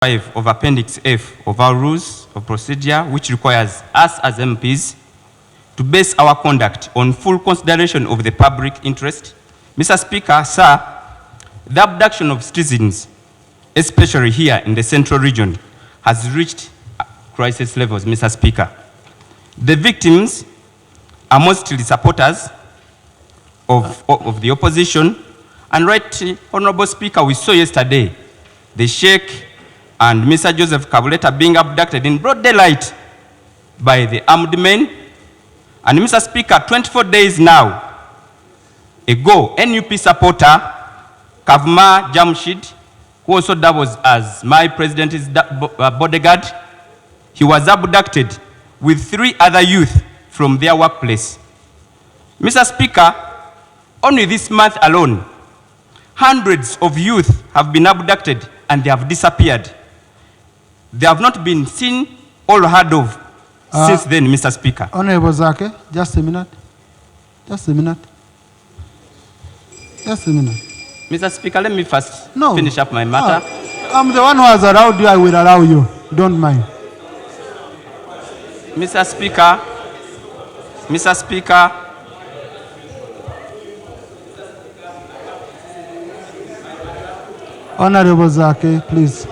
5 of Appendix F of our Rules of Procedure, which requires us as MPs to base our conduct on full consideration of the public interest. Mr. Speaker, sir, the abduction of citizens, especially here in the Central Region, has reached crisis levels, Mr. Speaker. The victims are mostly supporters of the opposition, and right, Honorable Speaker, we saw yesterday the Sheikh and Mr. Joseph Kabuleeta being abducted in broad daylight by the armed men. And Mr. Speaker, 24 days now ago, NUP supporter Kavma Jamshid, who also doubles as my president's bodyguard, he was abducted with 3 other youth from their workplace. Mr. Speaker, only this month alone, hundreds of youth have been abducted and they have disappeared. They have not been seen or heard of since then, Mr. Speaker. Honorable Zaake, just a minute. Just a minute. Just a minute. Mr. Speaker, let me first finish up my matter. I'm the one who has allowed you, I will allow you. Don't mind. Mr. Speaker, Mr. Speaker, Honorable Zaake, please.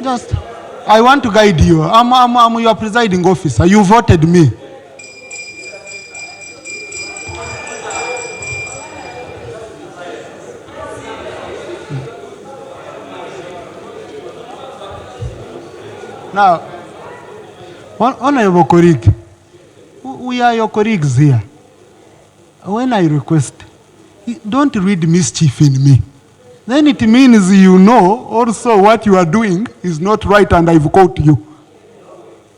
Just, I want to guide you. I'm your presiding officer. You voted me. Now, Honorable colleague, we are your colleagues here. When I request, don't read mischief in me. Then it means you know also what you are doing is not right and I've caught you.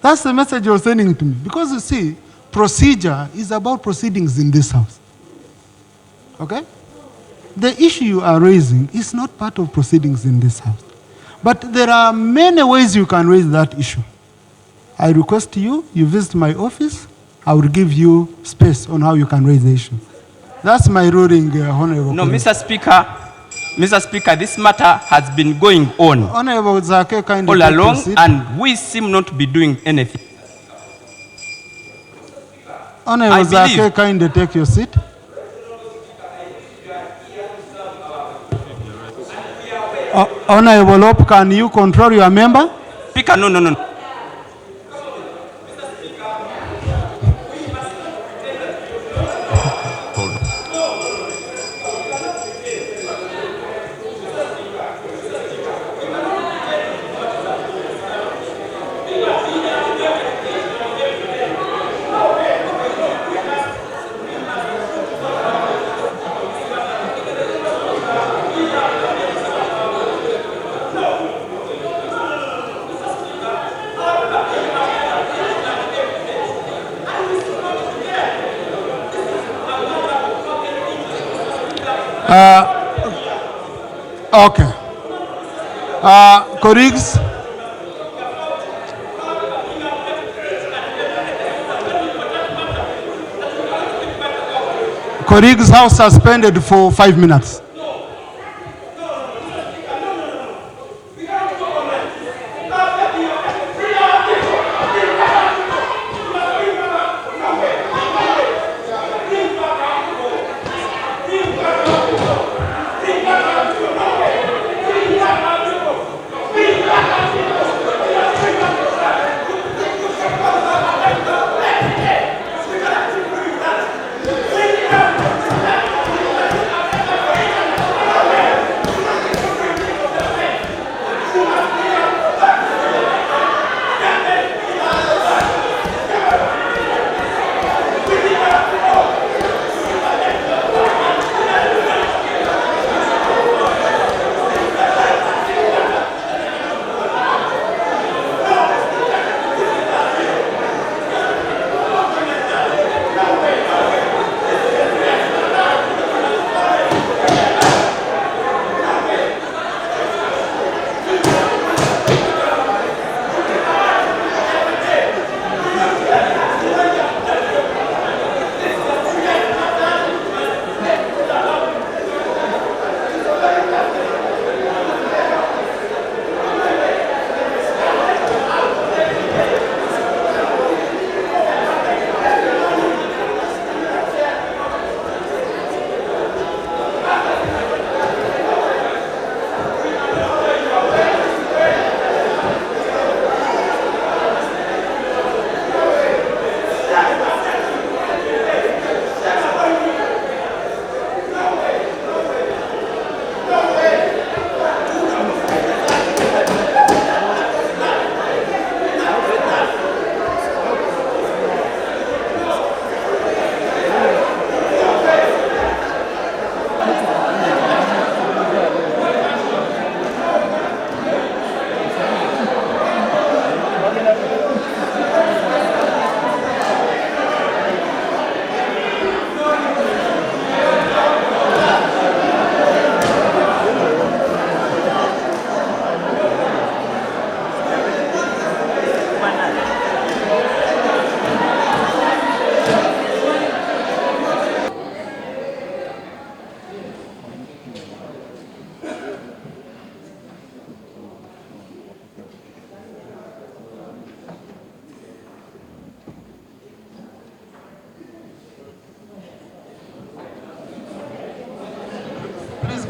That's the message you're sending to me. Because you see, procedure is about proceedings in this house. Okay? The issue you are raising is not part of proceedings in this house. But there are many ways you can raise that issue. I request you visit my office, I will give you space on how you can raise the issue. That's my ruling, Honorable. No, Mr. Speaker, this matter has been going on Honorable Zaake, all along, and we seem not to be doing anything. Honorable Zaake, kindly take your seat. Honorable Op, can you control your member? Speaker, no. Okay. Colleagues, House suspended for 5 minutes.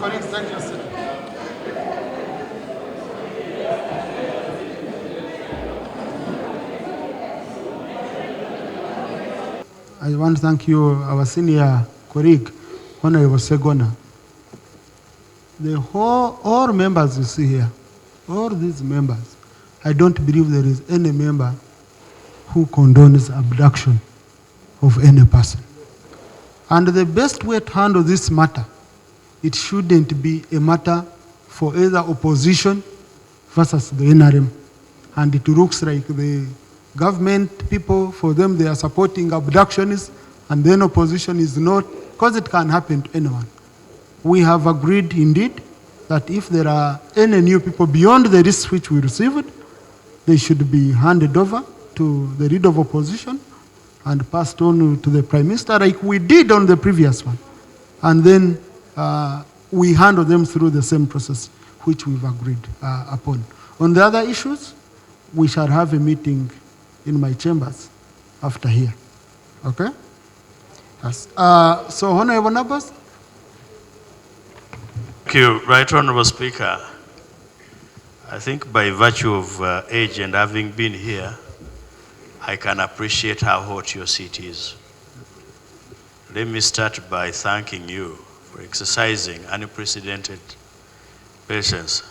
colleagues, take your seat. I want to thank you, our senior colleague, Honorable Segona. All members you see here, all these members, I don't believe there is any member who condones abduction of any person. And the best way to handle this matter, it shouldn't be a matter for either opposition versus the NRM. And it looks like the government people, for them, they are supporting abductions, and then opposition is not, because it can happen to anyone. We have agreed indeed that if there are any new people beyond the list which we received, they should be handed over to the leader of opposition and passed on to the Prime Minister like we did on the previous one. And then we handle them through the same process which we've agreed upon. On the other issues, we shall have a meeting in my chambers after here. Okay? Yes. So, Honorable Nabas. Thank you, Right Honorable Speaker. I think by virtue of age and having been here, I can appreciate how hot your seat is. Let me start by thanking you for exercising unprecedented patience.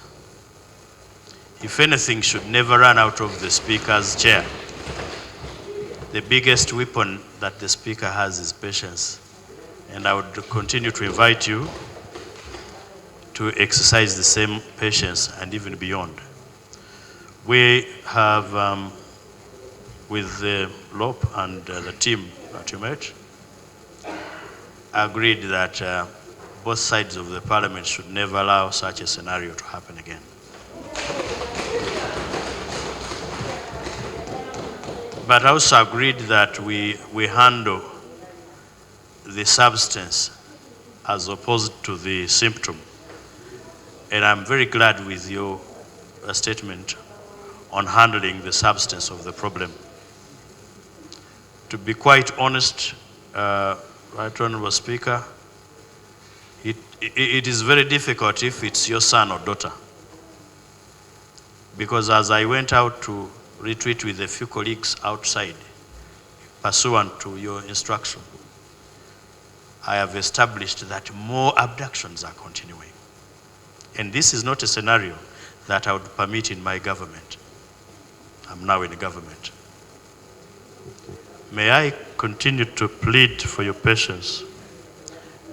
If anything should never run out of the Speaker's chair, the biggest weapon that the Speaker has is patience. And I would continue to invite you to exercise the same patience and even beyond. We have, with the LOP and the team that you met, agreed that both sides of the Parliament should never allow such a scenario to happen again. But also agreed that we handle the substance as opposed to the symptom. And I'm very glad with your statement on handling the substance of the problem. To be quite honest, Right Honorable Speaker, it is very difficult if it's your son or daughter. Because as I went out to retreat with a few colleagues outside, pursuant to your instruction, I have established that more abductions are continuing. And this is not a scenario that I would permit in my government. I'm now in government. May I continue to plead for your patience,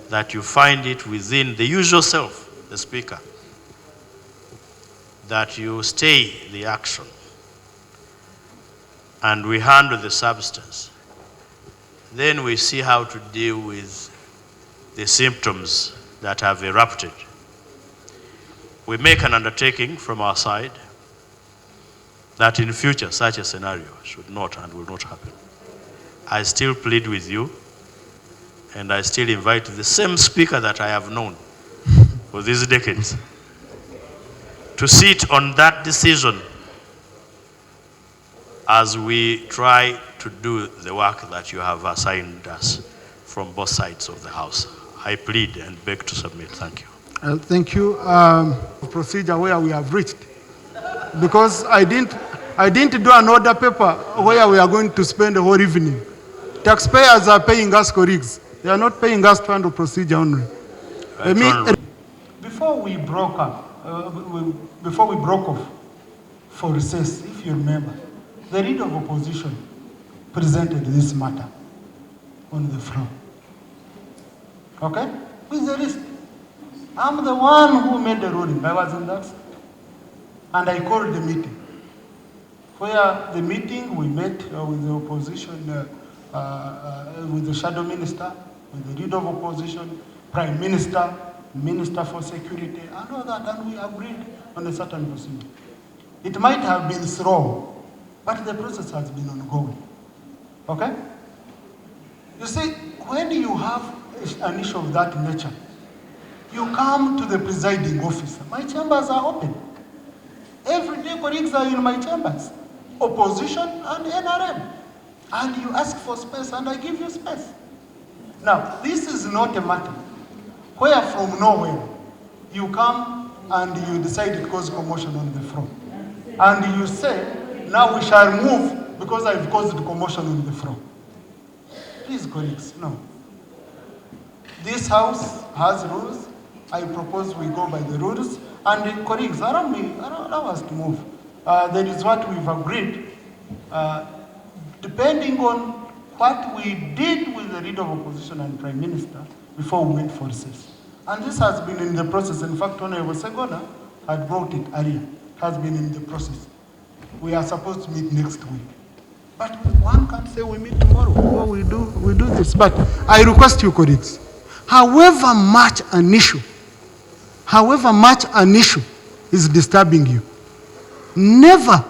that you find it within the usual self, the Speaker, that you stay the action and we handle the substance. Then we see how to deal with the symptoms that have erupted. We make an undertaking from our side that in future such a scenario should not and will not happen. I still plead with you, and I still invite the same Speaker that I have known for these decades to sit on that decision as we try to do the work that you have assigned us from both sides of the House. I plead and beg to submit. Thank you. Thank you. Procedure where we have reached, because I didn't do an order paper where we are going to spend the whole evening. Taxpayers are paying us colleagues. They are not paying us to handle procedure only. Before we broke up, before we broke off for recess, if you remember, the leader of opposition presented this matter on the floor. Okay? With the list. I'm the one who made the ruling. I was in that. And I called the meeting. Where the meeting we met with the opposition, with the shadow minister, with the leader of opposition, prime minister, minister for security, and all that, and we agreed on a certain procedure. It might have been slow, but the process has been ongoing. Okay? You see, when you have an issue of that nature, you come to the presiding officer. My chambers are open. Every day colleagues are in my chambers, opposition and NRM. And you ask for space and I give you space. Now, this is not a matter where from nowhere you come and you decide it causes commotion on the floor. And you say, now we shall move because I've caused commotion on the floor. Please, colleagues, no. This house has rules. I propose we go by the rules. And colleagues, allow us to move. That is what we've agreed. Depending on what we did with the leader of opposition and prime minister before we went for recess. And this has been in the process. In fact, Honorable Segona had brought it earlier. It has been in the process. We are supposed to meet next week. But one can't say we meet tomorrow. No, we do this. But I request you, colleagues, however much an issue is disturbing you, never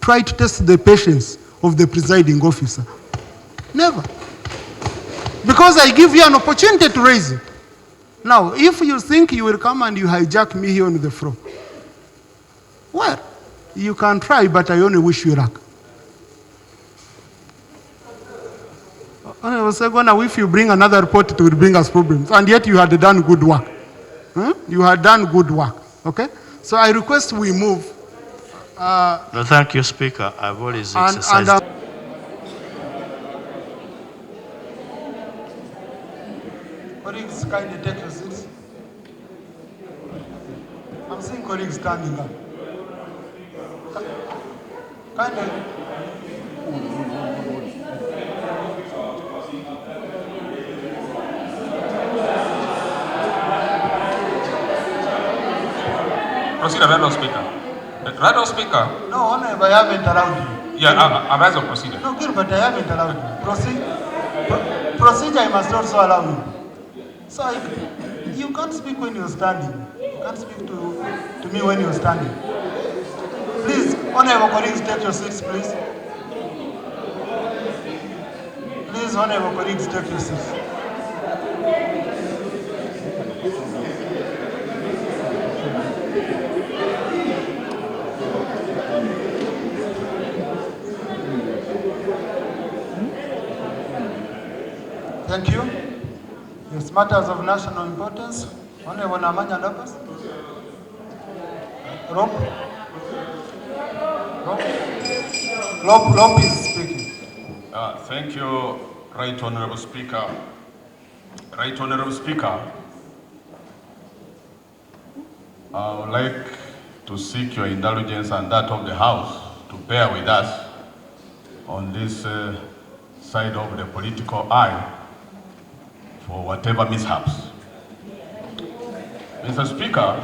try to test the patience of the presiding officer. Never. Because I give you an opportunity to raise it. Now, if you think you will come and you hijack me here on the floor, well, you can try, but I only wish you luck. If you bring another report, it will bring us problems. And yet you had done good work. You had done good work. Okay? So I request we move. No, thank you, Speaker. I've always exercised. Colleagues, kindly take your seats. I'm seeing colleagues standing up. Kindly. Proceed, Honorable Speaker. Honorable Speaker. No, Honorable, I haven't allowed you. Yeah, I'm as a procedure. No, good, but I haven't allowed you. Procedure, I must also allow you. So you can't speak when you're standing. You can't speak to me when you're standing. Please, honorable colleagues, take your seats, please. Please, honorable colleagues, take your seats. Thank you. Yes, matters of national importance. Honorable Namanya Lopez. Rob is speaking. Thank you, Right Honorable Speaker. Right Honorable Speaker, I would like to seek your indulgence and that of the House to bear with us on this side of the political aisle for whatever mishaps. Mr. Speaker,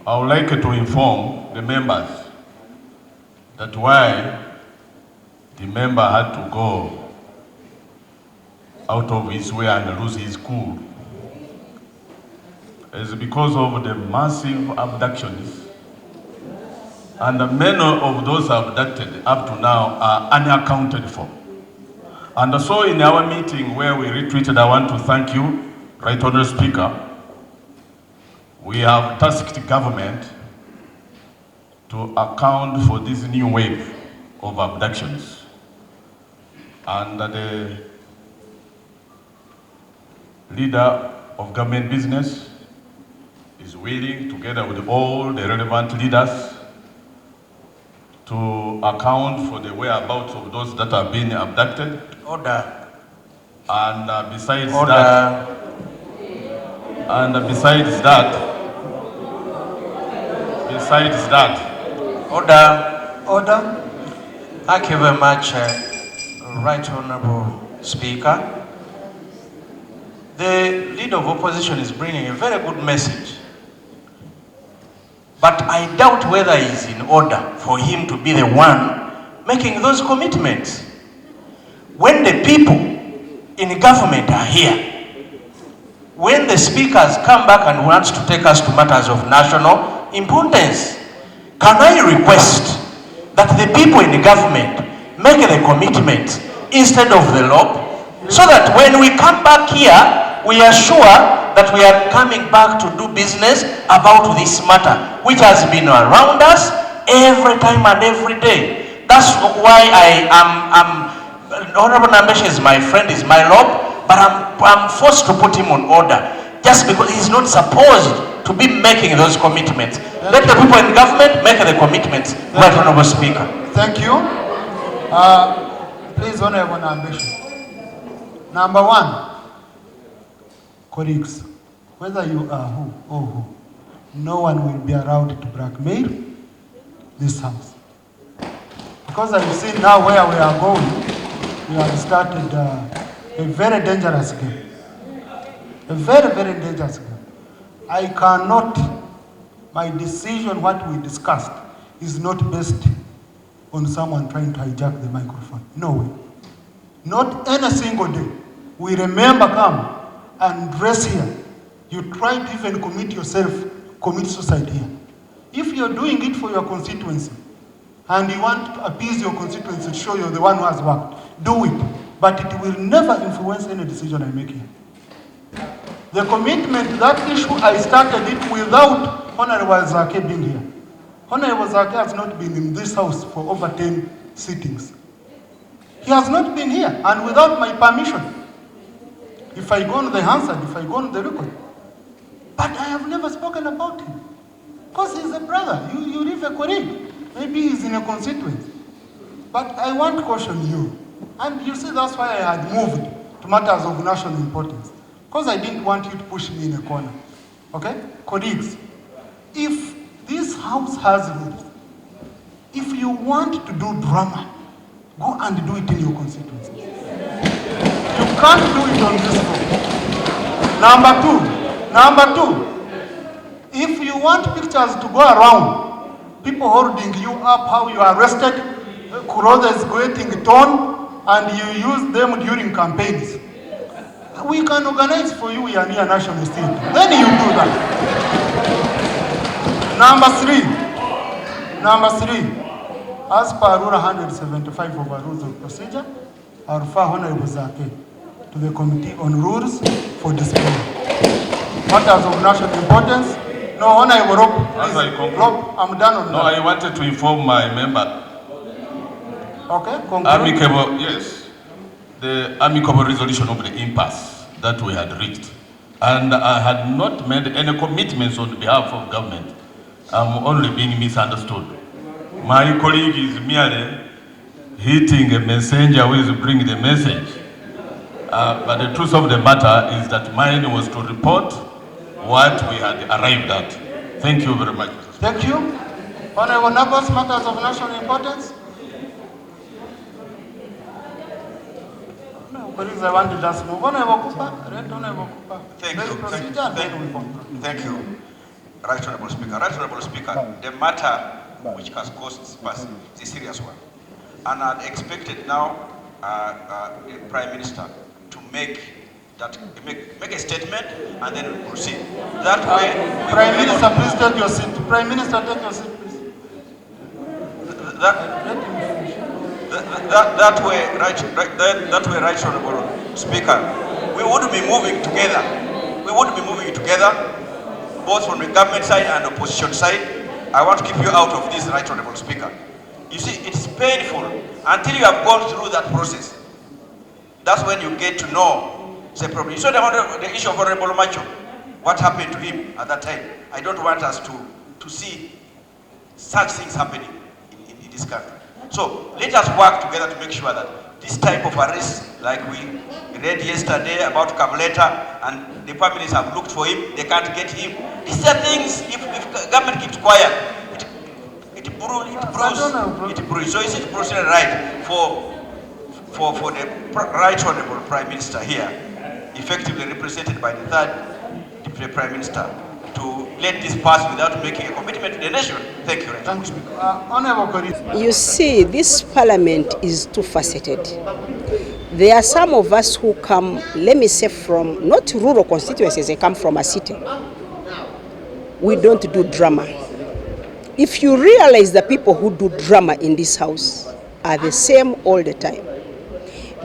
I would like to inform the members that why the member had to go out of his way and lose his cool is because of the massive abductions, and many of those abducted up to now are unaccounted for. And so in our meeting where we retreated, I want to thank you, Right Honorable Speaker. We have tasked government to account for this new wave of abductions. And the leader of government business is willing, together with all the relevant leaders, to account for the whereabouts of those that have been abducted. Order. And besides Order. that, Order. Thank you very much, Right Honorable Speaker. The leader of opposition is bringing a very good message. But I doubt whether it is in order for him to be the one making those commitments. When the people in government are here, when the speakers come back and wants to take us to matters of national importance, can I request that the people in the government make the commitment instead of the law, so that when we come back here, we are sure that we are coming back to do business about this matter, which has been around us every time and every day. That's why Honorable Namesha is my friend, is my lord, but I'm forced to put him on order. just because he's not supposed to be making those commitments. Let the people in government make the commitments, Right Honorable Speaker. Thank you. Please, Honorable Ambition. Number one, colleagues, whether you are who or who, no one will be allowed to blackmail this house. Because I've seen now where we are going, we have started a very dangerous game. A very, very dangerous game. I cannot, my decision, what we discussed, is not based on someone trying to hijack the microphone. No way. Not any single day. We remember come and dress here. You try to even commit yourself, commit suicide here. If you're doing it for your constituency, and you want to appease your constituency to show you're the one who has worked, do it. But it will never influence any decision I make here. The commitment, that issue, I started it without Honorable Zaake being here. Honorable Zaake has not been in this house for over 10 sittings. He has not been here, and without my permission. If I go on the Hansard, if I go on the record. But I have never spoken about him. Because he's a brother, you live a colleague. Maybe he's in a constituency. But I want to caution you. And you see, that's why I had moved to matters of national importance. Because I didn't want you to push me in a corner. Okay? Colleagues, if this house has rules, if you want to do drama, go and do it in your constituency. You can't do it on this floor. Number two, if you want pictures to go around, people holding you up, how you are arrested, clothes getting torn, and you use them during campaigns. We can organize for you here near National State. Then you do that. Number three, as per Rule 175 of our Rules of Procedure, I refer Honorable Zaake to the Committee on Rules for Discipline. Matters of national importance. No, Honorable Rob, please. Rob, I'm done on that. No, I wanted to inform my member. Okay, conclude. Amicable, yes. The amicable resolution of the impasse that we had reached. And I had not made any commitments on behalf of government. I'm only being misunderstood. My colleague is merely hitting a messenger who is bringing the message. But the truth of the matter is that mine was to report what we had arrived at. Thank you very much. Thank you. Honorable Nabas, matters of national importance. Colleagues, I want to just move. Honorable Cooper, Thank you. Right Honorable Speaker. Right Honorable Speaker, the matter which has caused fuss is a serious one. And I expected now the Prime Minister to make a statement and then we'll proceed. That way, Prime Minister, please take your seat. Prime Minister, take your seat, please. That way, right Honorable Speaker, we would be moving together. We would be moving together, both from the government side and opposition side. I want to keep you out of this, Right Honorable Speaker. You see, it's painful until you have gone through that process. That's when you get to know the problem. You saw the issue of Honorable Macho. What happened to him at that time? I don't want us to see such things happening in this country. So let us work together to make sure that this type of arrest, like we read yesterday about Kabuleeta, and the families have looked for him, they can't get him. These are things, if government keeps quiet, it brews. So is it procedural right for the Right Honorable Prime Minister here, effectively represented by the third Deputy Prime Minister, to let this pass without making a commitment to the nation? Thank you, Right Honorable Speaker. You see, this parliament is two-faceted. There are some of us who come, let me say, from not rural constituencies, they come from a city. We don't do drama. If you realize the people who do drama in this house are the same all the time,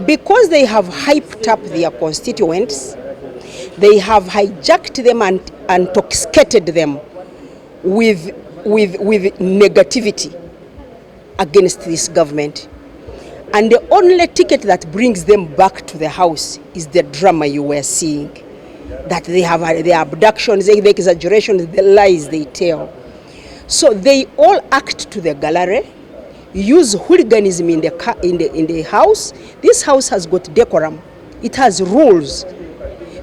because they have hyped up their constituents, they have hijacked them and intoxicated them with negativity against this government. And the only ticket that brings them back to the house is the drama you were seeing. that they have the abductions, the exaggerations, the lies they tell. So they all act to the gallery, use hooliganism in the house. This house has got decorum. It has rules.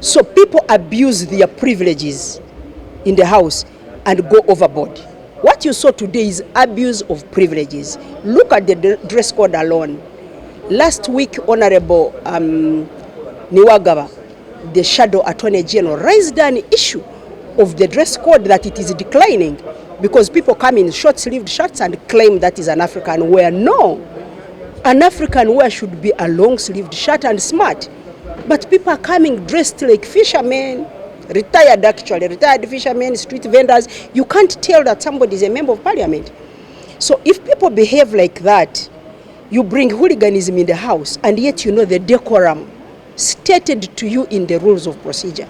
So people abuse their privileges in the house and go overboard. What you saw today is abuse of privileges. Look at the dress code alone. Last week, Honorable Niwagaba, the Shadow Attorney General, raised an issue of the dress code that it is declining because people come in short-sleeved shirts and claim that is an African wear. No, an African wear should be a long-sleeved shirt and smart. But people are coming dressed like fishermen, retired fishermen, street vendors. You can't tell that somebody is a member of parliament. So if people behave like that, you bring hooliganism in the house, and yet you know the decorum stated to you in the rules of procedure.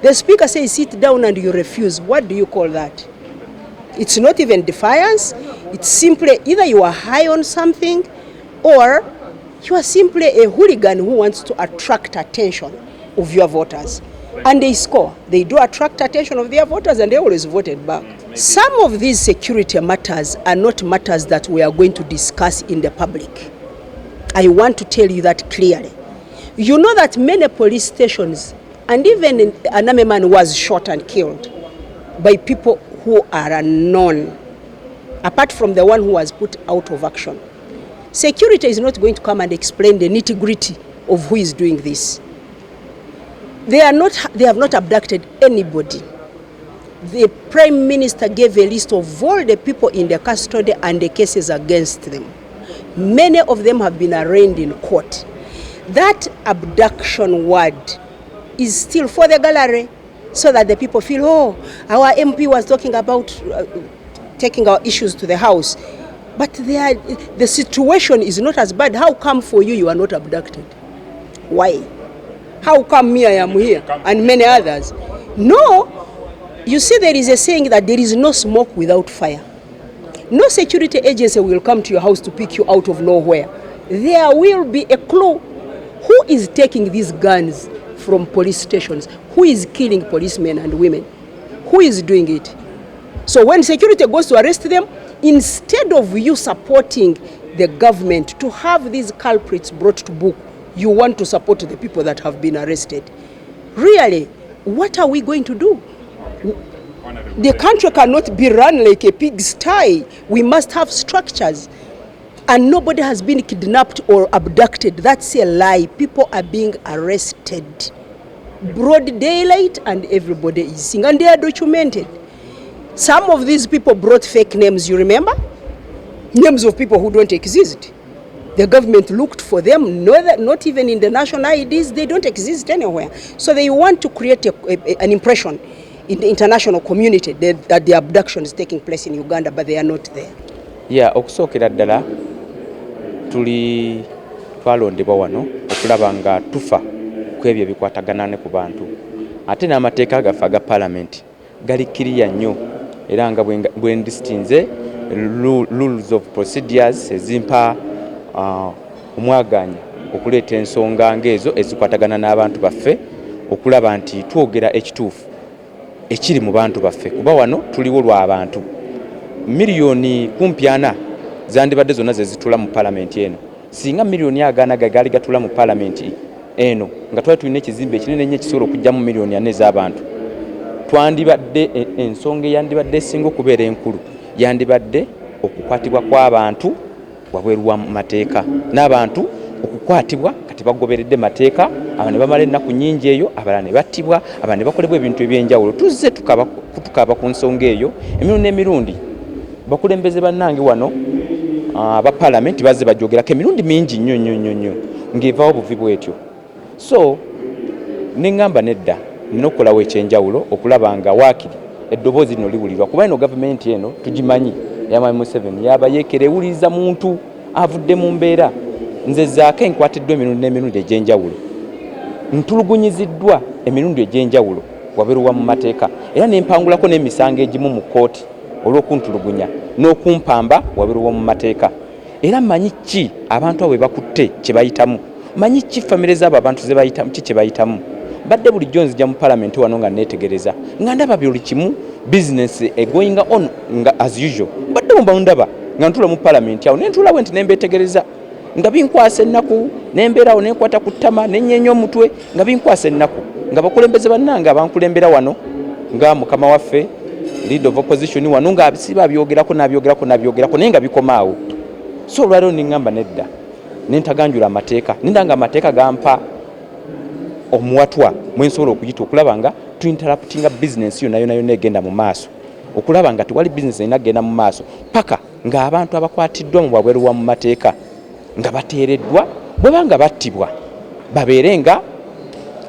The speaker says sit down and you refuse. What do you call that? It's not even defiance. It's simply either you are high on something or you are simply a hooligan who wants to attract attention of your voters. And they score. They do attract attention of their voters and they always voted back. Some of these security matters are not matters that we are going to discuss in the public. I want to tell you that clearly. You know that many police stations, and even an army man was shot and killed by people who are unknown, apart from the one who was put out of action. Security is not going to come and explain the nitty-gritty of who is doing this. They have not abducted anybody. The Prime Minister gave a list of all the people in the custody and the cases against them. Many of them have been arraigned in court. That abduction word is still for the gallery so that the people feel, oh, our MP was talking about taking our issues to the house. But the situation is not as bad. How come for you are not abducted? Why? How come me I am here and many others? No. You see, there is a saying that there is no smoke without fire. No security agency will come to your house to pick you out of nowhere. There will be a clue. Who is taking these guns from police stations? Who is killing policemen and women? Who is doing it? So when security goes to arrest them, instead of you supporting the government to have these culprits brought to book, you want to support the people that have been arrested. Really, what are we going to do? The country cannot be run like a pigsty. We must have structures. And nobody has been kidnapped or abducted. That's a lie. People are being arrested. Broad daylight and everybody is seeing. And they are documented. Some of these people brought fake names, you remember? Names of people who don't exist. The government looked for them, not even in the national IDs, they don't exist anywhere. So they want to create an impression in the international community that the abduction is taking place in Uganda, but they are not there. Yeah, okusookera ddala twalondebwa wano okulaba nga tufa ku ebyo ebikwatagana ne ku bantu. Ate n'amateeka gaffe aga Parliament gali kiriya nnyo era nga bwe ndisitinze rules of procedures ezimpa omwaganya okuleeta ensonga ng'ezo ezikwatagana n'abantu baffe okulaba nti twogera ekituufu ekiri mu bantu baffe kuba wano tuliwo lw'abantu miliyoni kumpi 4 zandibadde zonna ze zitula mu Parliament eno. Singa miliyoni agaana gagali gatula mu Parliament eno nga twali tulina ekizimbe ekinene nnyo ekisobola okujjamu miliyoni 4 ez'abantu, twandibadde ensonga eyandibadde esinga okubeera enkulu yandibadde okukwatibwa kw'abantu wabweru wa mateeka n'abantu okukwatibwa kati bagoberedde mateeka, abantu ne bamala ennaku nnyingi eyo, abalala ne battibwa, abantu ne bakolebwa ebintu eby'enjawulo. Tuzze tukaaba ku nsonga eyo emirundi n'emirundi. Bakulembeze bannange wano aba Parliament bazze bajogerako emirundi mingi nnyo ng'evaawo buvi bwetyo. So neŋŋamba nedda nina okukolawo ekyenjawulo okulaba nga waakiri eddoboozi lino liwulirwa kuba eno gavumenti eno tugimanyi ey'Amwami Museveni yaba yeekera ewuliriza muntu avudde mu mbeera. Nze Zaake nkwatiddwa emirundi n'emirundi egy'enjawulo, ntulugunyiziddwa emirundi egy'enjawulo wabweru wa mu mateeka era nempangulako n'emisango egimu mu kkooti olw'okuntulugunya n'okumpamba wabweru wa mu mateeka. Era manyi ki abantu abo bakutte kye bayitamu, manyi ki famire z'abo abantu ze bayitamu ki kye bayitamu. badde bulijjo nzija mu parliament wano nga neetegereza nga ndaba buli kimu business going on nga as usual badde ndaba nga ntula mu parliament awo nentula bwe nti nembeetegereza nga binkwasa ennaku nembeerawo nenkwata ku ttama nenyeenya omutwe nga binkwasa ennaku nga bakulembeze bannanga abankulembera wano nga mukama waffe leader of opposition wano nga abisiba byogerako naye nga bikomaawo. So olwaliro niŋŋamba nedda nentaganjula amateeka nindanga amateeka gampa omuwatwa mwensobola okuyita okulaba nga tuinterruptinga business yonna egenda mu maaso okulaba nga tewali business erina kgenda mu maaso paka ng'abantu abakwatiddwa mu bwabweru wa mu mateeka nga bateereddwa bwebanga battibwa babeere nga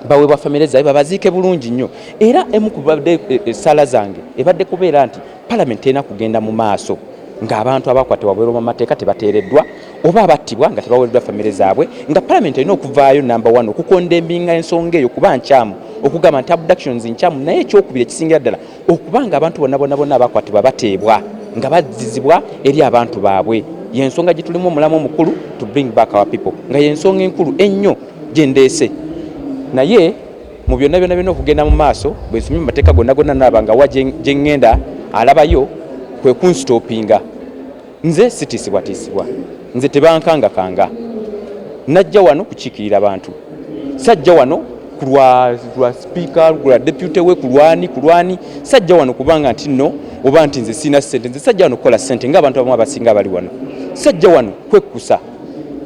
baweebwa famire zaabwe babaziike bulungi nnyo era emu ku badde essala zange ebadde kubeera nti palamenti erina kugenda mu maaso ng'abantu abakwatibwa bweru mu mateeka tebateereddwa oba abattibwa nga tebaweereddwa famire zaabwe nga palamenti erina okuvaayo namba 1 okukondembinga ensonga eyo kuba nkyamu okugamba nti abductions nkyamu naye ekyokubiri ekisingira ddala okuba nga abantu bonna abakwatibwa bateebwa nga bazzizibwa eri abantu baabwe yensonga gye tulimu omulamu omukulu to bring back our people nga yensonga enkulu ennyo gye ndeese naye mu byonna okugenda mu maaso bwe nsomye mu mateeka gonna nalaba nga wa gye ŋŋenda alabayo kwe kunstopinga nze sitiisibwatiisibwa nze tebankangakanga najja wano kukiikirira abantu sajja wano kulwa speaker kulwa deputy we kulwani sajja wano kubanga nti no oba nti nze sina ssente nze sajja wano kukola ssente ng'abantu abamu abasinga bali wano sajja wano kwekkusa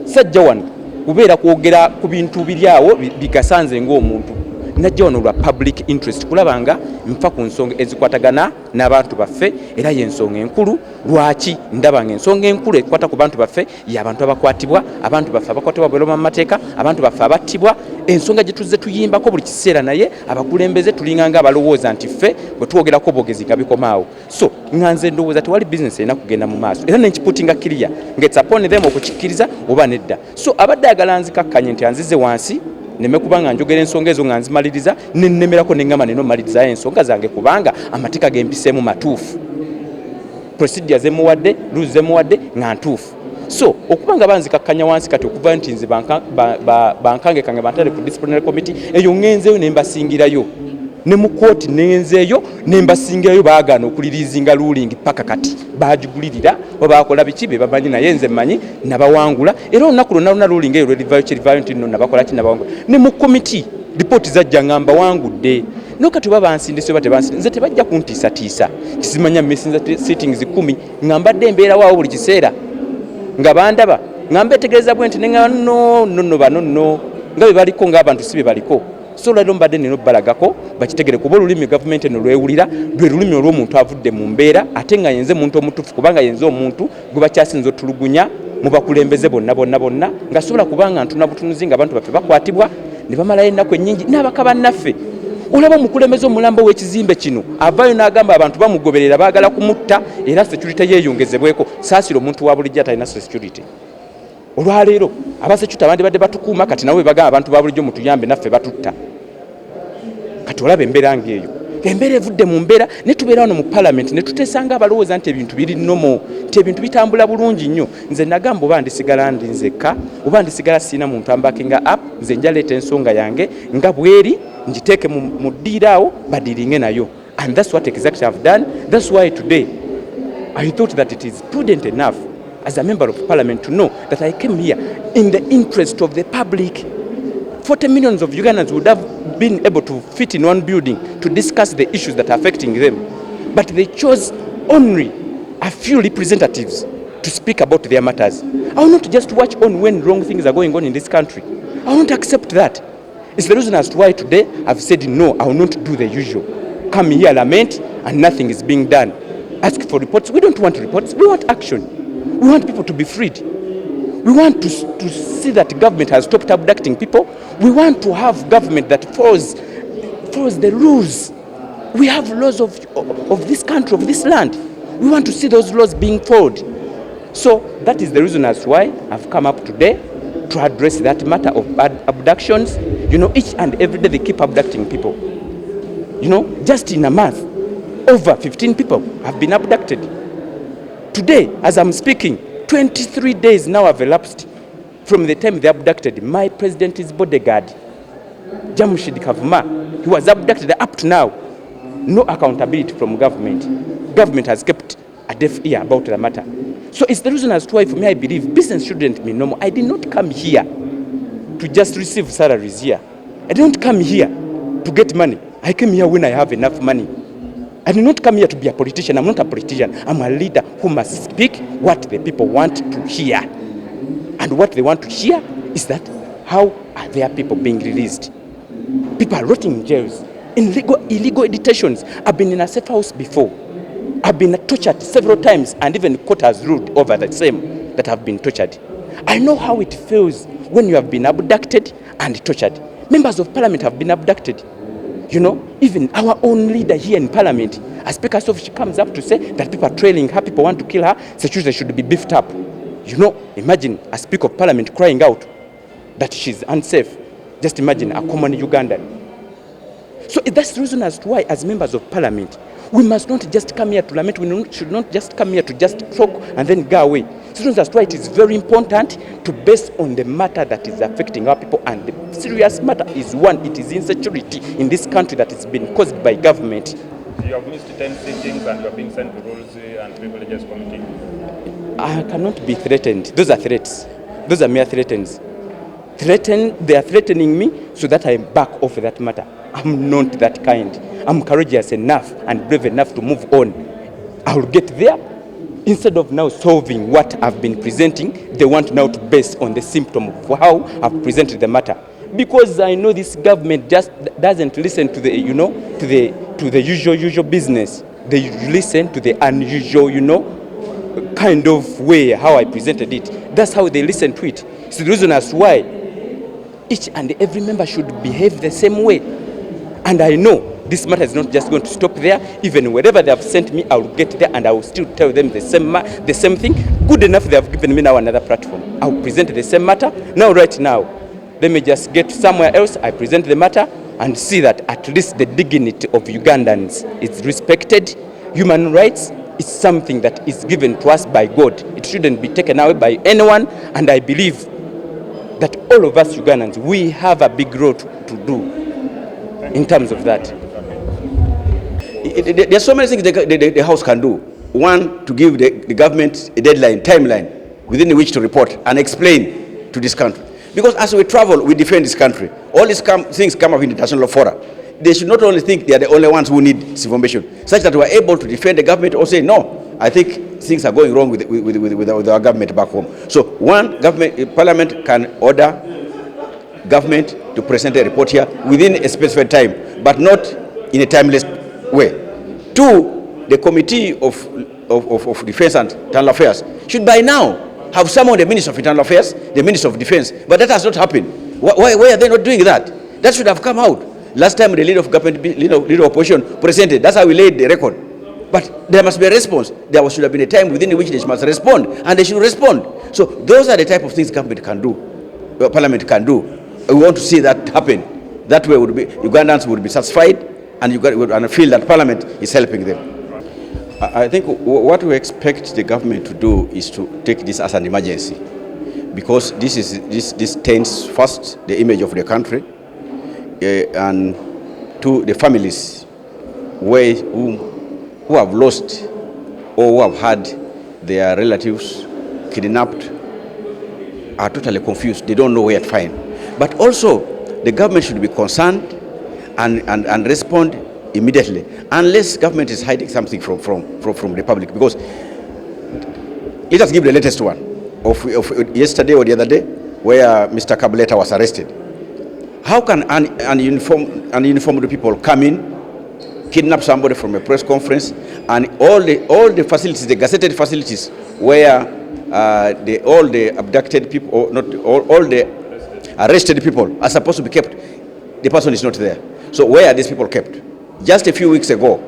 sajja wano kubeera kwogera ku bintu biri awo bigasanze ng'omuntu najja wano lwa public interest kulaba nga nfa ku nsonga ezikwatagana n'abantu baffe era y'ensonga enkulu lwaki ndaba nga ensonga enkulu ekwata ku bantu baffe y'abantu abakwatibwa abantu baffe abakwatibwa bweru mu mateeka abantu baffe abattibwa ensonga gye tuzze tuyimbako buli kiseera naye abakulembeze tulinga nga abalowooza nti ffe bwe twogerako bogezi nga bikomaawo so nga nze ndowooza tewali bizinesi erina kugenda mu maaso era nenkiputinga kiriya ng'etsapone them okukikkiriza oba nedda so abadde ayagala nzikakkanye nti anzize wansi neme kubanga njogera ensonga ezo nga nzimaliriza nennemerako neŋŋamba neno malirizayo ensonga zange kubanga amateeka gempiseemu matuufu procedure zemuwadde rules zemuwadde nga ntuufu so okubanga banzikakkanya wansi kati okuva nti nze bankange kange bantale ku disciplinary committee eyo ŋŋenzeeyo ne mbasingirayo ne mu kooti nenzeeyo ne mbasingirayo baagaana okulirizinga ruling paka kati baagigulirira oba bakola biki be bamanyi naye nze mmanyi nabawangula era olunaku lwonna ruling eyo lwerivayo kyerivayo nti nno nabakola ki nabawangula ne mu committee ripooti zajja nga mbawangudde nokati oba bansindise oba tebansindise nze tebajja kuntiisatiisa kisimanya mmesinza sittings 10 nga mbadde embeerawo buli kiseera nga bandaba nga mbeetegereza bwe nti neŋŋamba nno bano nno nga be baliko ng'abantu si be baliko so lwaliro mbadde nino balagako bakitegere kuba olulimi gavumenti eno lwewulira lwe lulimi olw'omuntu avudde mu mbeera ate nga yenze muntu omutuufu kubanga yenze omuntu gwe bakyasinza otulugunya mu bakulembeze bonna nga sobola kubanga ntuna butunuzi nga abantu baffe bakwatibwa ne bamalayo ennaku ennyingi n'abaka bannaffe olaba omukulembeze omulambo w'ekizimbe kino avaayo n'agamba abantu bamugoberera baagala kumutta era security yeeyongezebweko saasira omuntu wa bulijjo atalina security olwaleero abasekyuta abandi badde batukuuma kati nabo bagamba abantu ba bulijjo mutuyambe naffe batutta kati olaba embeera ng'eyo embeera evudde mu mbeera ne tubeera wano mu palamenti ne tuteesanga abalowooza nti ebintu biri nomo nti ebintu bitambula bulungi nnyo nze nagamba oba ndisigala ndi nzekka oba ndisigala siina muntu ambakinga up nze njaleeta ensonga yange nga bweri ngiteeke mu ddiira awo badiiringe nayo and that's what exactly I've done. That's why today I thought that it is prudent enough as a member of parliament to know that I came here in the interest of the public. 40 millions of Ugandans would have been able to fit in one building to discuss the issues that are affecting them. But they chose only a few representatives to speak about their matters. I will not just watch on when wrong things are going on in this country. I will not accept that. It's the reason as to why today I've said no, I will not do the usual. Come here, lament, and nothing is being done. Ask for reports. We don't want reports. We want action. We want people to be freed. We want to see that government has stopped abducting people. We want to have government that follows the rules. We have laws of this country, of this land. We want to see those laws being followed. So that is the reason as why I've come up today to address that matter of abductions. You know, each and every day they keep abducting people. You know, just in a month, over 15 people have been abducted. Today, as I'm speaking, 23 days now have elapsed from the time they abducted my president's bodyguard. Jamshid Kavuma, he was abducted up to now. No accountability from government. Government has kept a deaf ear about the matter. So it's the reason as to why, for me, I believe business shouldn't be normal. I did not come here to just receive salaries here. I didn't come here to get money. I came here when I have enough money. I did not come here to be a politician. I'm not a politician. I'm a leader who must speak what the people want to hear. And what they want to hear is that how are their people being released? People are rotting in jails, in illegal detentions. I've been in a safe house before. I've been tortured several times, and even court has ruled over the same that have been tortured. I know how it feels when you have been abducted and tortured. Members of parliament have been abducted. You know, even our own leader here in parliament, as Speaker of she comes up to say that people are trailing her, people want to kill her, security should be beefed up. You know, imagine a Speaker of Parliament crying out that she's unsafe. Just imagine a common Ugandan. So that's the reason as to why, as members of Parliament, we must not just come here to lament. We should not just come here to just talk and then go away. So that's why it is very important to base on the matter that is affecting our people. And the serious matter is one, it is insecurity in this country that is being caused by government. You have missed 10 sittings and you are being sent to Rules and Privileges Committee. I cannot be threatened. Those are threats. Those are mere threats. They are threatening me so that I back off that matter. I'm not that kind. I'm courageous enough and brave enough to move on. I will get there. Instead of now solving what I've been presenting, they want now to base on the symptom of how I've presented the matter. Because I know this government just doesn't listen to the, you know, to the usual business. They listen to the unusual, you know, kind of way how I presented it. That's how they listen to it. It's the reason as why each and every member should behave the same way. And I know this matter is not just going to stop there. Even wherever they have sent me, I will get there and I will still tell them the same thing. Good enough, they have given me now another platform. I will present the same matter. Now, right now, let me just get somewhere else. I present the matter and see that at least the dignity of Ugandans is respected. Human rights is something that is given to us by God. It shouldn't be taken away by anyone. And I believe that all of us Ugandans, we have a big role to do in terms of that. There are so many things the House can do. One, to give the government a deadline, timeline, within which to report and explain to this country. Because as we travel, we defend this country. All these things come up in international fora. They should not only think they are the only ones who need this information, such that we are able to defend the government or say, no, I think things are going wrong with our government back home. So one, Parliament can order government to present a report here within a specified time, but not in a timeless way. Two, the Committee of Defense and Internal Affairs should by now have summoned the Minister of Internal Affairs, the Minister of Defense, but that has not happened. Why are they not doing that? That should have come out. Last time the leader of government, leader of opposition presented, that's how we laid the record. But there must be a response. There should have been a time within which they must respond, and they should respond. So those are the type of things government can do, Parliament can do. We want to see that happen. That way Ugandans would be satisfied and feel that Parliament is helping them. I think what we expect the government to do is to take this as an emergency, because this taints first the image of the country, and to the families who have lost or who have had their relatives kidnapped are totally confused. They don't know where to find. But also, the government should be concerned and respond immediately, unless government is hiding something from the public. Because let us give the latest one of yesterday or the other day, where Mr. Kabuleeta was arrested. How can uninformed people come in, kidnap somebody from a press conference, and all the facilities, the gazetted facilities, where all the abducted people, or not all the arrested people are supposed to be kept, the person is not there. So where are these people kept? Just a few weeks ago,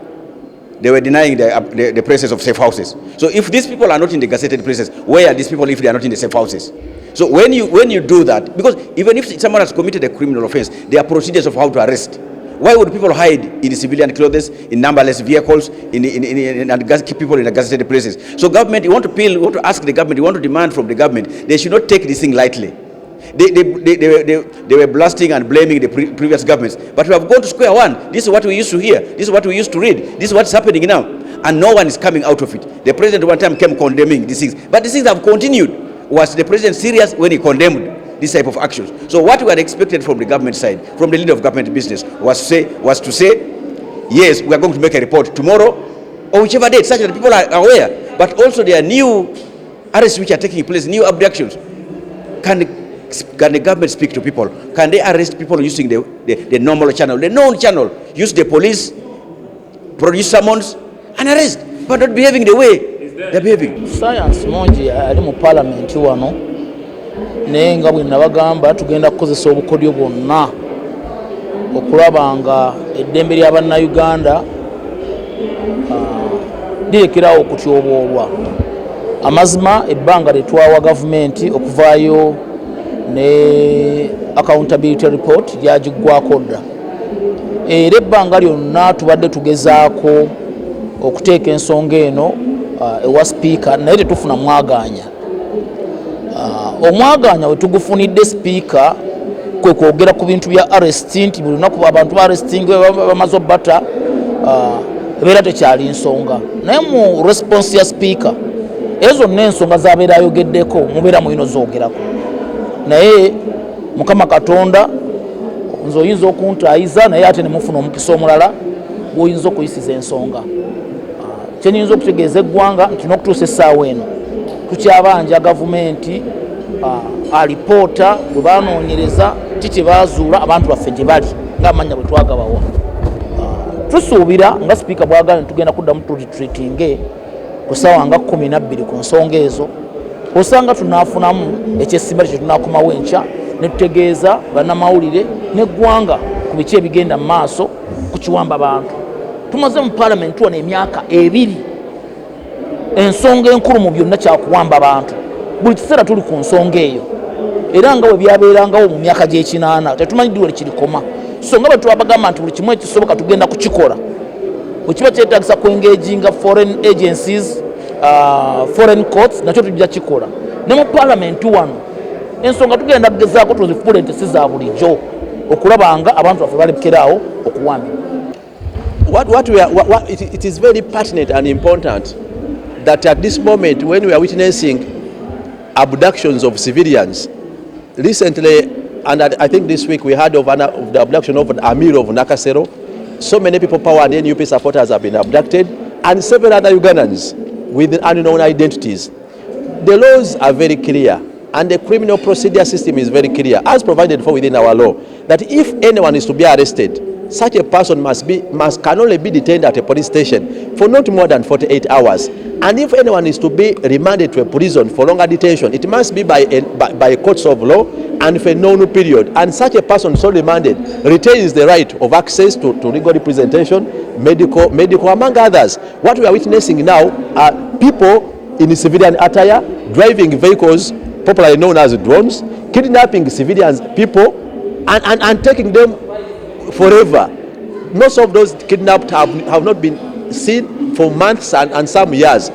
they were denying the presence of safe houses. So if these people are not in the gazetted places, where are these people if they are not in the safe houses? So when you do that, because even if someone has committed a criminal offense, there are procedures of how to arrest. Why would people hide in civilian clothes, in numberless vehicles, and keep people in the gazetted places? So government, you want to ask the government, you want to demand from the government, they should not take this thing lightly. They were blasting and blaming the previous governments. But we have gone to square one. This is what we used to hear. This is what we used to read. This is what's happening now. And no one is coming out of it. The president one time came condemning these things. But these things have continued. Was the president serious when he condemned this type of actions? So what we had expected from the government side, from the leader of government business, was to say, yes, we are going to make a report tomorrow, or whichever date, such that people are aware. But also there are new arrests which are taking place, new abductions. Can the government speak to people? Can they arrest people using the normal channel, the known channel? Use the police, produce summons, and arrest, but not behaving the way they're behaving. Science monji ali mu parliament wano naye nga bwe nabagamba tugenda kukozesa obukodyo bwonna okulaba nga eddembe lya bannayuganda lirekerawo okutyoboolwa. Amazima ebbanga lyetwawa gavumenti okuvaayo ne accountability report lyagiggwako dda, era ebbanga lyonna tubadde tugezaako okuteeka ensonga eno ewa sipiika naye tetufuna mwaganya. Omwaganya we tugufunidde sipiika kwe kwogera ku bintu bya arrest nti buli lunaku abantu ba arresting bamaze obbata ebeera tekyali nsonga, naye mu response ya sipiika ezo n'ensonga zabeera ayogeddeko mubeera mulina zoogerako. Naye Mukama Katonda nze oyinza okuntaayiza naye ate ne mufuna omukisa omulala gwoyinza okuyisiza ensonga. Kyenyinza okutegeeza eggwanga nti n'okutuusa essaawa eno tukyabanja gavumenti alipoota bwe banoonyereza kiki baazuula abantu baffe gye bali ng'amanya bwe twagabawa. Tusuubira nga sipiika bw'agambye tugenda kuddamu tutreatinge ku ssaawa nga 12 ku nsonga ezo, osanga tunaafunamu ekyesimba kye tunaakomawo enkya ne tutegeeza bannamawulire n'eggwanga ku biki ebigenda mu maaso ku kiwamba bantu. Tumaze mu parliament wano emyaka 2, ensonga enkulu mu byonna kyakuwamba bantu. Buli kiseera tuli ku nsonga eyo, era nga bwe byabeerangawo mu myaka gy'ekinaana tetumanyi ddi werikirikoma. So nga bwe tubagamba nti buli kimu ekisoboka tugenda kukikola, bwe kiba kyetagisa ku engaginga foreign agencies, foreign courts, nakyo tujja kikola. Ne mu parliament wano ensonga tugenda kugezaako tuzifuule nti si za bulijjo okulaba nga abantu baffe balekeraawo okuwambibwa. It is very pertinent and important that at this moment when we are witnessing abductions of civilians, recently, and I think this week we heard of the abduction of an Amir of Nakasero. So many people, Power and NUP supporters have been abducted, and several other Ugandans with unknown identities. The laws are very clear, and the criminal procedure system is very clear, as provided for within our law, that if anyone is to be arrested, such a person can only be detained at a police station for not more than 48 hours. And if anyone is to be remanded to a prison for longer detention, it must be by a court of law and for a known period. And such a person so remanded retains the right of access to legal representation, medical, among others. What we are witnessing now are people in civilian attire, driving vehicles, popularly known as drones, kidnapping civilians, people, and taking them forever. Most of those kidnapped have not been seen for months and some years.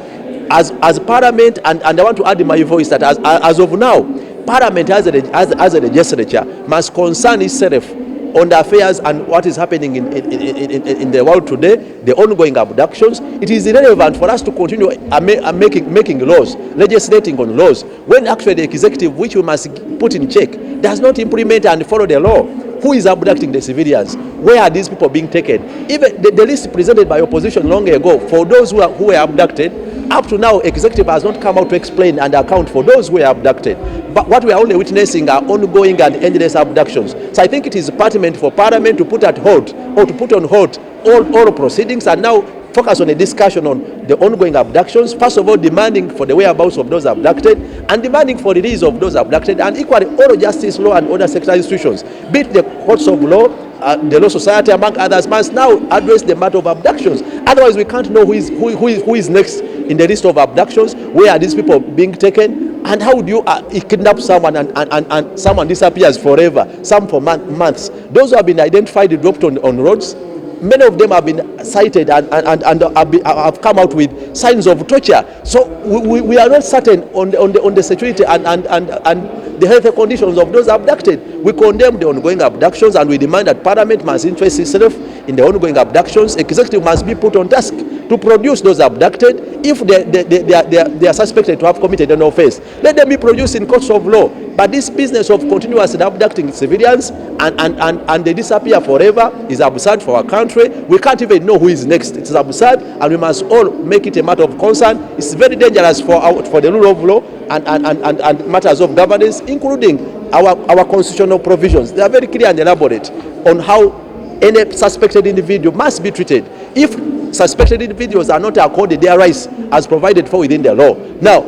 As Parliament, and I want to add my voice that as of now, Parliament as a legislature must concern itself on the affairs and what is happening in the world today, the ongoing abductions. It is irrelevant for us to continue making laws, legislating on laws, when actually the executive, which we must put in check, does not implement and follow the law. Who is abducting the civilians? Where are these people being taken? Even the list presented by opposition long ago for those who were abducted, up to now, executive has not come out to explain and account for those who were abducted. But what we are only witnessing are ongoing and endless abductions. So I think it is pertinent for Parliament to put at hold, or to put on hold all proceedings, and now focus on a discussion on the ongoing abductions. First of all, demanding for the whereabouts of those abducted, and demanding for the release of those abducted, and equally all justice, law, and other sectoral institutions, be it the courts of law, the Law Society, among others, must now address the matter of abductions. Otherwise, we can't know who is next in the list of abductions. Where are these people being taken? And how do you kidnap someone and someone disappears forever, some for months? Those who have been identified, dropped on roads, many of them have been cited and have come out with signs of torture. So we are not certain on the security and the health conditions of those abducted. We condemn the ongoing abductions and we demand that Parliament must interest itself in the ongoing abductions. Executive must be put on task to produce those abducted. If they are suspected to have committed an offense, let them be produced in courts of law. But this business of continuously abducting civilians and they disappear forever is absurd for our country. We can't even know who is next. It's absurd, and we must all make it a matter of concern. It's very dangerous for the rule of law and matters of governance, including our constitutional provisions. They are very clear and elaborate on how any suspected individual must be treated. If suspected individuals are not accorded their rights as provided for within the law. Now,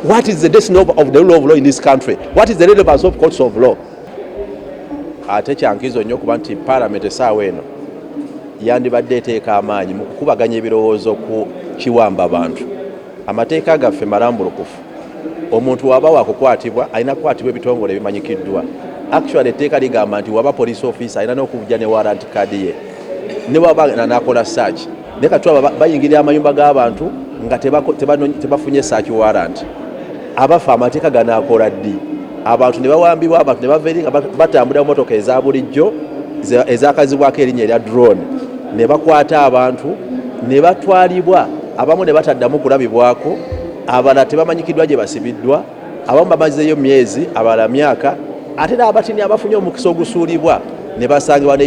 what is the destiny of the rule of law in this country? What is the relevance of courts of law? Ate kyankizo nnyo kuba nti Parliament essaawa eno yandibadde eteeka amaanyi mu kukubaganya ebirowoozo ku kiwamba abantu. Amateeka gaffe malambulukufu. Omuntu waba wakukwatibwa alina kukwatibwa ebitongole ebimanyikiddwa. Actually etteeka ligamba nti waba police officer alina n'okujja ne warrant card ye. Ne waba n'akola search. Ne katwa bayingirira amayumba g'abantu nga tebafunye search warrant. Abafa amateeka ganaakola ddi? Abantu ne bawambibwa, abantu ne bava eri nga batambulira mu motoka eza bulijjo ezakazibwako erinnya erya drone, ne bakwata abantu ne batwalibwa, abamu ne bataddamu kulabibwako, abalala tebamanyikiddwa gye basibiddwa, abamu bamazeeyo myezi, abalala myaka, ate n'abatini abafunye omukisa ogusuulibwa ne basangibwa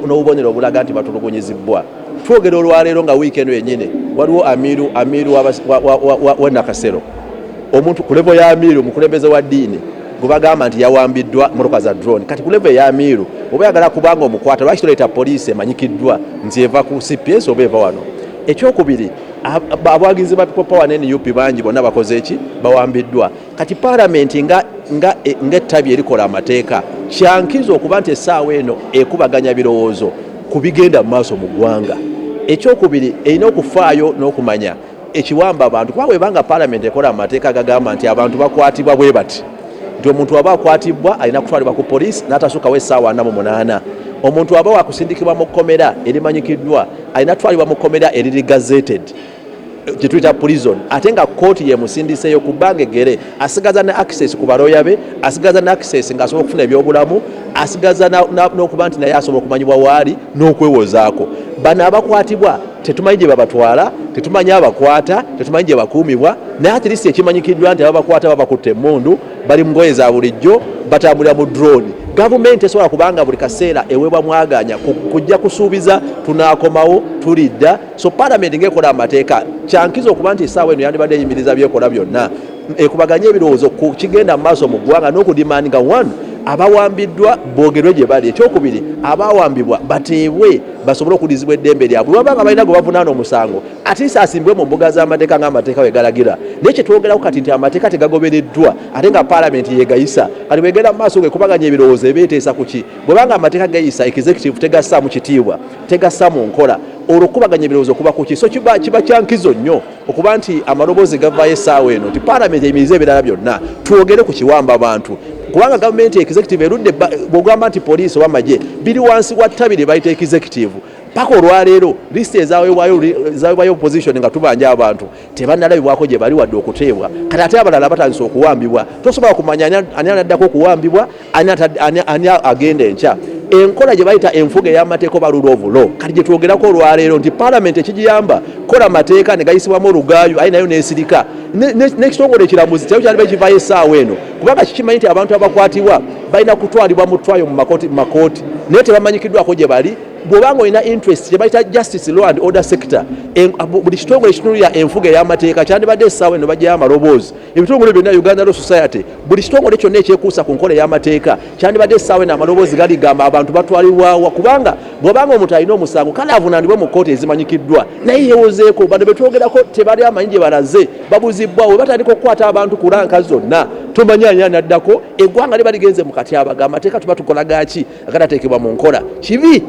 n'obubonero obulaga nti batulugunyizibbwa. Twogera olwaleero nga wiiki eno yennyini waliwo amiru wa Nakasero, omuntu ku level ya amiru, omukulembeze wa ddiini gwe bagamba nti yawambiddwa motoka za drone. Kati ku level ya amiru oba yagala kubanga omukwata lwaki toleeta poliisi emanyikiddwa nti eva ku CPS oba eva wano? Ekyokubiri, abawagizi ba People Power ne NUP bangi bonna bakoze eki? Bawambiddwa. Kati Parliament nga ettabi erikola amateeka kyankizo okuba nti essaawa eno ekubaganya birowoozo ku bigenda mu maaso mu ggwanga. Ekyokubiri, erina okufaayo n'okumanya ekiwamba abantu kuba webanga Parliament ekola amateeka gagamba nti abantu bakwatibwa bwe bati, nti omuntu waba akwatibwa alina kutwalibwa ku poliisi n'atasukawo essaawa 48. Omuntu waba wakusindikibwa mu kkomera erimanyikiddwa alina kutwalibwa mu kkomera eriri gazetted gye tuyita prison, ate nga kooti yemusindiseeyo ku bbanga eggere, asigaza ne access ku balooya be, asigaza ne access ng'asobola okufuna ebyobulamu, asigaza n'okuba nti naye asobola okumanyibwa waali n'okwewozaako. Bano abakwatibwa tetumanyi gye babatwala, tetumanyi abakwata, tetumanyi gye bakuumibwa, naye at least ekimanyikiddwa nti ababakwata babakutte emmundu, bali mu ngoye za bulijjo, batambulira mu drone. Gavumenti esobola kubanga buli kaseera eweebwa mwaganya kujja kusuubiza tunaakomawo tulidda. So Parliament ng'ekola amateeka kyankizo okuba nti essaawa eno yandibadde eyimiriza byekola byonna ekubaganya ebirowoozo ku kigenda mu maaso mu ggwanga n'okudimandinga one abawambiddwa boogerwe gye bali. Ekyokubiri, abawambibwa bateebwe basobole okulizibwa eddembe lyabwe. Wabanga balina gwe bavunaana omusango ate asimbwe mu mbuga z'amateeka ng'amateeka bwe galagira. Naye kye twogerako kati nti amateeka tegagobereddwa ate nga Parliament yeegayisa. Kati bwegenda mu maaso gekubaganya ebirowoozo ebeeteesa ku ki? Bwebanga amateeka gayisa executive tegassaamu kitiibwa, tegassaamu nkola, olwokubaganya ebirowoozo kuba ku ki? So kiba kyankizo nnyo okuba nti amaloboozi gavaayo essaawa eno nti Parliament eyimirize ebirala byonna twogere ku kiwamba abantu. Kubanga gavumenti executive erudde bw'ogamba nti poliisi oba magye biri wansi wa ttabi lye bayita executive. Paka olwaleero lisiti ezaweebwayo opposition nga tubanja abantu tebannalabibwako gye bali wadde okuteebwa. Kati ate abalala batandise okuwambibwa, tosobola kumanya ani anaddako okuwambibwa, ani agenda enkya. Enkola gye bayita enfuga ey'amateeka oba rule of law kati gye twogerako olwaleero nti Parliament ekigiyamba kola amateeka ne gayisibwamu olugaayo ayi nayo n'esirika n'ekitongole ekiramuzi kyayo kyali bakivaayo essaawa eno kubanga kikimanyi nti abantu abakwatibwa balina kutwalibwa mu ttwayo mu makooti naye tebamanyikiddwako gye bali. Bw'obanga olina interest gye bayita justice law and order sector, buli kitongole ekitunulira enfuga ey'amateeka kyandibadde essaawa eno bajjayo amaloboozi. Ebitongole byonna Uganda Law Society, buli kitongole kyonna ekyekuusa ku nkola ey'amateeka kyandibadde essaawa eno amaloboozi galigamba abantu batwalibwawa. Kubanga bw'obanga omuntu alina omusango kale avunaanibwe mu kkooti ezimanyikiddwa naye yeewozeeko. Bano be twogerako tebali amanyi gye balaze, babuzibbwawo. Batandika okukwata abantu ku lanka zonna tomanyi ani anaddako. Eggwanga liba ligenze mu katyabaga amateeka tuba tukola gaaki agatateekebwa mu nkola. Kibi